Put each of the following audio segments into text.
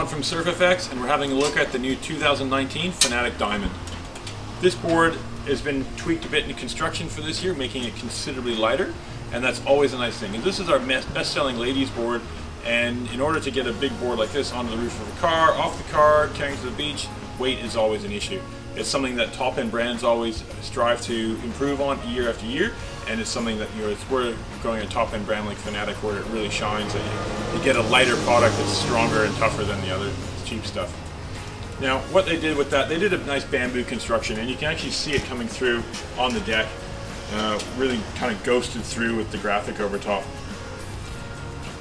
Sean from Surf FX, and we're having a look at the new 2019 Fnatic Diamond. This board has been tweaked a bit in construction for this year, making it considerably lighter, and that's always a nice thing. And this is our best-selling ladies board, and in order to get a big board like this onto the roof of a car, off the car, carrying to the beach, weight is always an issue. It's something that top-end brands always strive to improve on year after year, and it's something that, you know, it's where going a top-end brand like Fnatic where it really shines, that you get a lighter product that's stronger and tougher than the other cheap stuff. Now, what they did with that, they did a nice bamboo construction, and you can actually see it coming through on the deck, really kind of ghosted through with the graphic over top.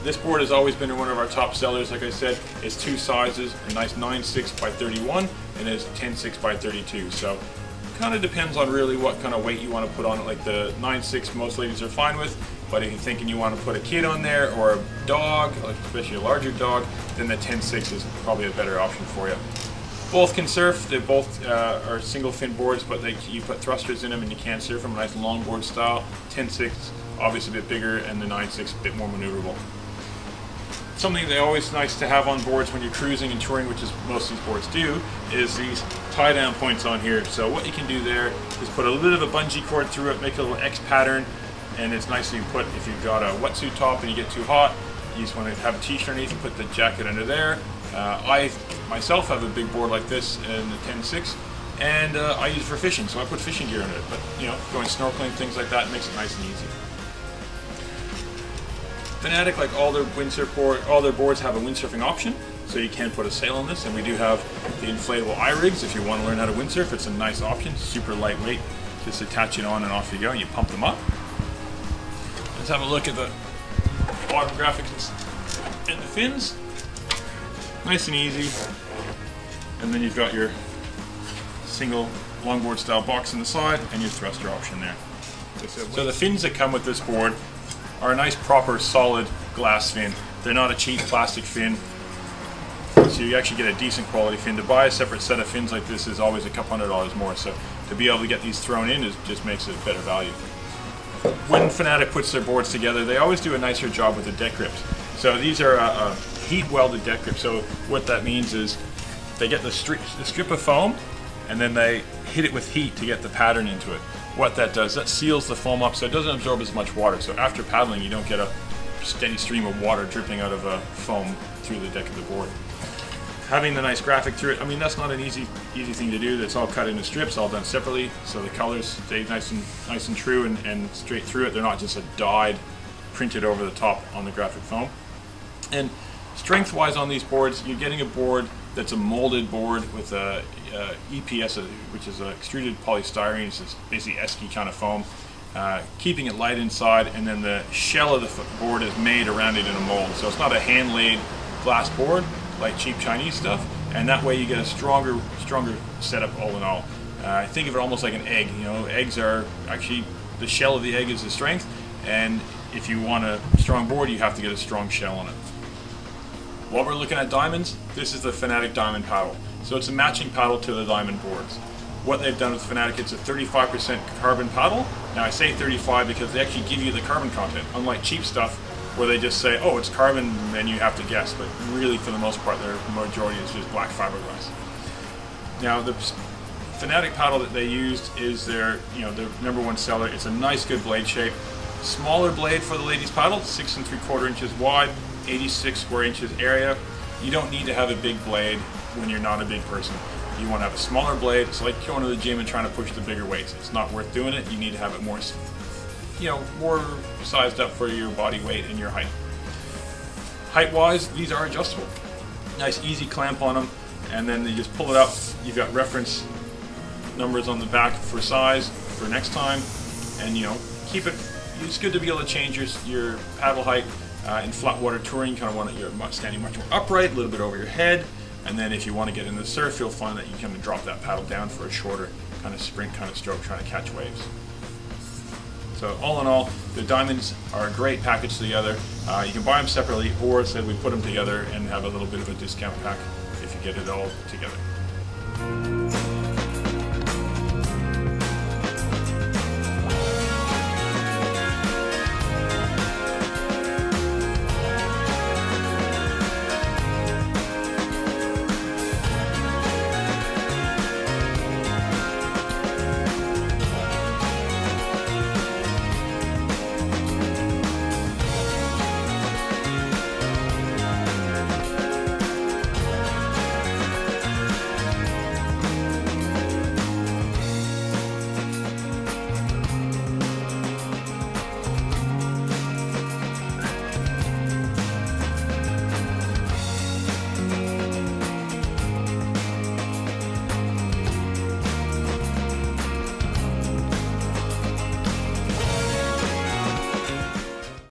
This board has always been one of our top sellers. Like I said, it's two sizes, a nice 9.6 by 31 and it's 10.6 by 32. So kind of depends on really what kind of weight you want to put on it. Like the 9.6 most ladies are fine with, but if you're thinking you want to put a kid on there or a dog, like especially a larger dog, then the 10.6 is probably a better option for you. Both can surf. They both are single fin boards, but you put thrusters in them and you can surf them, a nice longboard style. 10.6 obviously a bit bigger, and the 9.6 a bit more maneuverable. Something that's always nice to have on boards when you're cruising and touring, which is most of these boards do, is these tie down points on here. So what you can do there is put a little bit of a bungee cord through it, make a little X pattern, and it's nicely put if you've got a wetsuit top and you get too hot, you just want to have a t-shirt underneath and put the jacket under there. I myself have a big board like this in the 10.6, and I use it for fishing, so I put fishing gear under it. But you know, going snorkeling, things like that, makes it nice and easy. Fnatic, like all their boards have a windsurfing option, so you can put a sail on this, and we do have the inflatable iRigs if you want to learn how to windsurf. It's a nice option, super lightweight. Just attach it on and off you go, and you pump them up. Let's have a look at the bottom graphics and the fins. Nice and easy. And then you've got your single longboard style box on the side and your thruster option there. So the fins that come with this board are a nice proper solid glass fin. They're not a cheap plastic fin, so you actually get a decent quality fin. To buy a separate set of fins like this is always a couple $100 more, so to be able to get these thrown in just makes it better value. When Fnatic puts their boards together, they always do a nicer job with the deck grips. So these are heat welded deck grips. So what that means is they get the strip of foam, and then they hit it with heat to get the pattern into it. What that does, that seals the foam up so it doesn't absorb as much water. So after paddling, you don't get a steady stream of water dripping out of a foam through the deck of the board. Having the nice graphic through it, I mean, that's not an easy thing to do. That's all cut into strips, all done separately, so the colors stay nice and true and straight through it. They're not just a dyed, printed over the top on the graphic foam. And strength-wise on these boards, you're getting a board that's a molded board with a EPS, which is extruded polystyrene. It's basically esky kind of foam, keeping it light inside, and then the shell of the board is made around it in a mold. So it's not a hand-laid glass board like cheap Chinese stuff, and that way you get a stronger setup all in all. Think of it almost like an egg. You know, eggs are actually, the shell of the egg is the strength, and if you want a strong board, you have to get a strong shell on it. While we're looking at diamonds, this is the Fnatic Diamond paddle. So it's a matching paddle to the diamond boards. What they've done with Fnatic, it's a 35% carbon paddle. Now I say 35 because they actually give you the carbon content, unlike cheap stuff where they just say, oh, it's carbon, and you have to guess. But really, for the most part, the majority is just black fiberglass. Now the Fnatic paddle that they used is their #1 seller. It's a nice, good blade shape. Smaller blade for the ladies paddle, 6 3/4 inches wide, 86 square inches area. You don't need to have a big blade when you're not a big person. You want to have a smaller blade. It's like going to the gym and trying to push the bigger weights. It's not worth doing it. You need to have it more, more sized up for your body weight and your height. Height-wise, these are adjustable. Nice, easy clamp on them, and then you just pull it up. You've got reference numbers on the back for size for next time, and keep it. It's good to be able to change your paddle height. In flat water touring, you kind of want you're standing much more upright, a little bit over your head, and then if you want to get in the surf, you'll find that you kind of drop that paddle down for a shorter kind of sprint kind of stroke, trying to catch waves. So all in all, the diamonds are a great package together. You can buy them separately, or said we put them together and have a little bit of a discount pack if you get it all together.